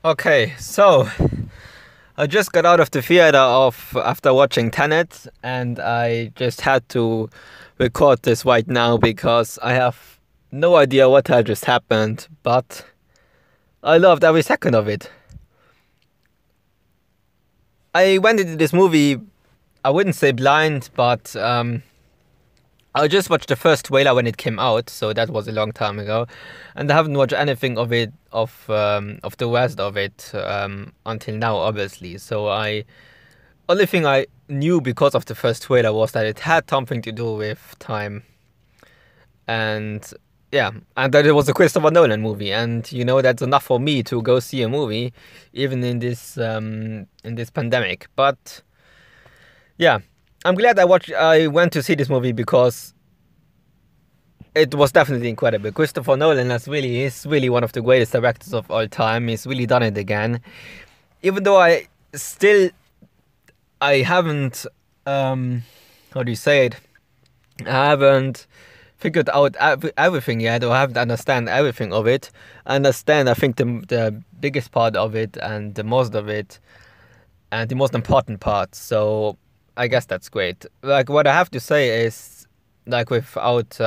Okay, so I just got out of the theater after watching Tenet, and I just had to record this right now because I have no idea what had just happened, but I loved every second of it. I went into this movie, I wouldn't say blind, but I just watched the first trailer when it came out, so that was a long time ago, and I haven't watched anything of it of the rest of it until now, obviously. So I only thing I knew because of the first trailer was that it had something to do with time, and yeah, and that it was a Christopher Nolan movie, and that's enough for me to go see a movie, even in this pandemic. But yeah, I'm glad I went to see this movie because it was definitely incredible. Christopher Nolan is really one of the greatest directors of all time. He's really done it again. Even though I haven't how do you say it? I haven't figured out everything yet, or I haven't understand everything of it. I understand, I think, the biggest part of it and the most of it and the most important part. So I guess that's great. Like, what I have to say is, like, without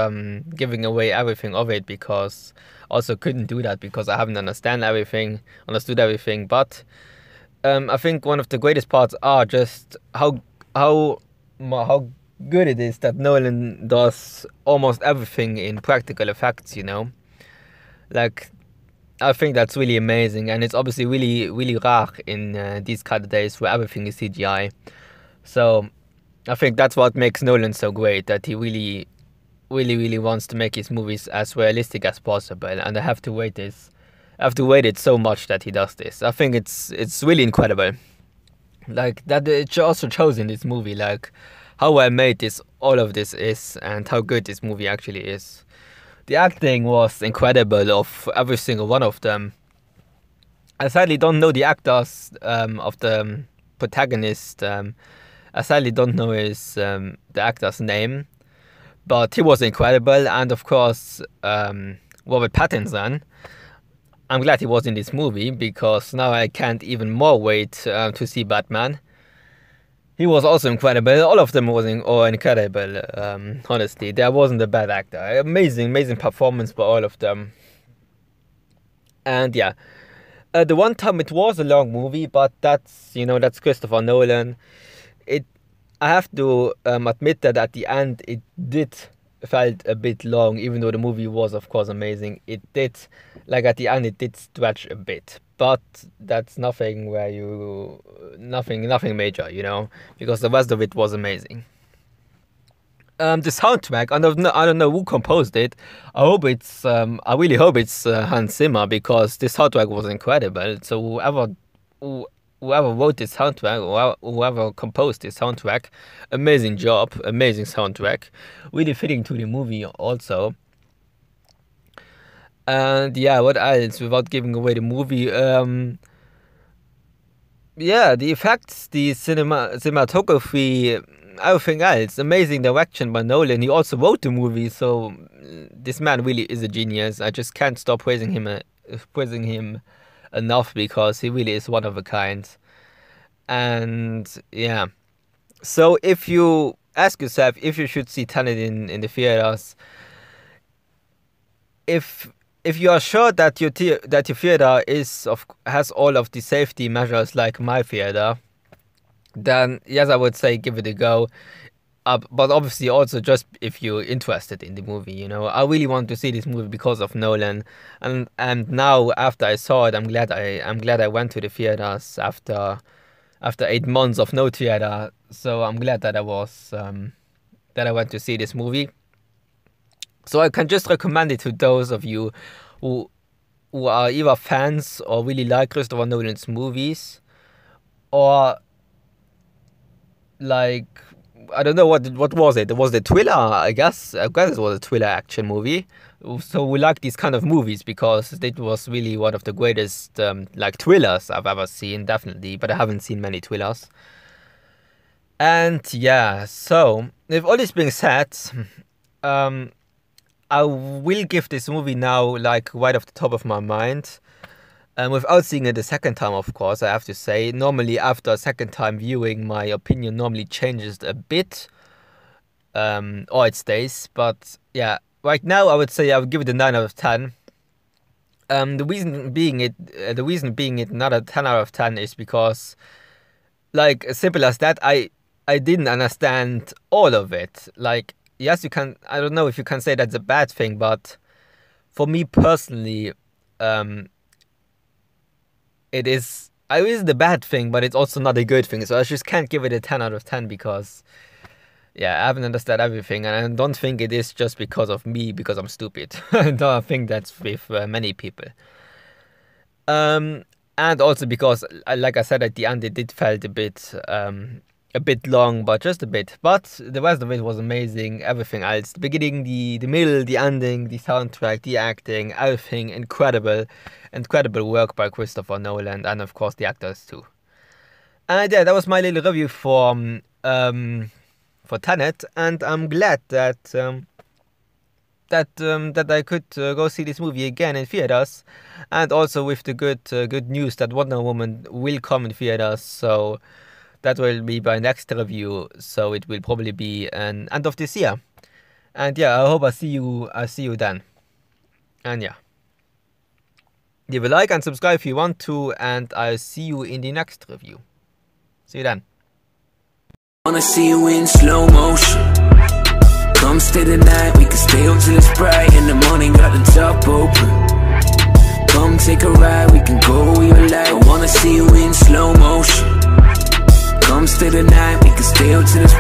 giving away everything of it, because also couldn't do that because I haven't understood everything. But I think one of the greatest parts are just how good it is that Nolan does almost everything in practical effects. Like, I think that's really amazing, and it's obviously really rare in these kind of days where everything is CGI. So I think that's what makes Nolan so great, that he really wants to make his movies as realistic as possible, and I have to wait it so much that he does this. I think it's really incredible. Like, that it also shows in this movie, like, how well made all of this is, and how good this movie actually is. The acting was incredible of every single one of them. I sadly don't know the actors of the protagonist. I sadly don't know the actor's name, but he was incredible. And of course, Robert Pattinson. I'm glad he was in this movie because now I can't even more wait to see Batman. He was also incredible. All of them all incredible. Honestly, there wasn't a bad actor. Amazing performance by all of them. And yeah, the one time it was a long movie, but that's Christopher Nolan. It I have to admit that at the end it did felt a bit long, even though the movie was of course amazing. It did, like, at the end it did stretch a bit, but that's nothing major, because the rest of it was amazing. The soundtrack, I don't know who composed it. I really hope it's Hans Zimmer, because this soundtrack was incredible. So who- whoever wrote this soundtrack, or whoever composed this soundtrack, amazing job, amazing soundtrack, really fitting to the movie also. And yeah, what else? Without giving away the movie, yeah, the effects, the cinematography, everything else. Amazing direction by Nolan. He also wrote the movie, so this man really is a genius. I just can't stop praising him enough, because he really is one of a kind. And yeah, so if you ask yourself if you should see Tenet in the theaters, if if you are sure that that your theater has all of the safety measures like my theater, then yes, I would say give it a go. But obviously also just if you're interested in the movie, I really want to see this movie because of Nolan, and now after I saw it, I'm glad I went to the theaters after 8 months of no theater. So I'm glad that I went to see this movie. So I can just recommend it to those of you who who are either fans or really like Christopher Nolan's movies, or like, I don't know, what was it? Was it thriller? I guess it was a thriller action movie. So we like these kind of movies because it was really one of the greatest like thrillers I've ever seen, definitely. But I haven't seen many thrillers. And yeah, so with all this being said, um, I will give this movie now, like, right off the top of my mind, Without seeing it a second time, of course, I have to say. Normally, after a second time viewing, my opinion normally changes a bit, or it stays. But yeah, right now I would say I would give it a 9 out of 10. The reason being it not a 10 out of 10 is because, like, as simple as that, I didn't understand all of it. Like, yes, you can. I don't know if you can say that's a bad thing, but for me personally, it is the bad thing, but it's also not a good thing. So I just can't give it a 10 out of 10 because, yeah, I haven't understood everything, and I don't think it is just because of me, because I'm stupid. I don't think that's with many people. And also because, like I said at the end, it did felt a bit long, but just a bit. But the rest of it was amazing. Everything else, the beginning, the middle, the ending, the soundtrack, the acting, everything incredible work by Christopher Nolan, and of course the actors too. And yeah, that was my little review for Tenet, and I'm glad that I could go see this movie again in theaters, and also with the good news that Wonder Woman will come in theaters. So that will be my next review. So it will probably be an end of this year. And yeah, I hope I see you then. And yeah, leave a like and subscribe if you want to, and I'll see you in the next review. See you then. Wanna see you in slow motion. Come stay the night, we can stay up till it's bright. In the morning, got the top open. Come take a ride, we can go where you like. I wanna see you in slow motion. Come stay the night, we can stay up till it's bright.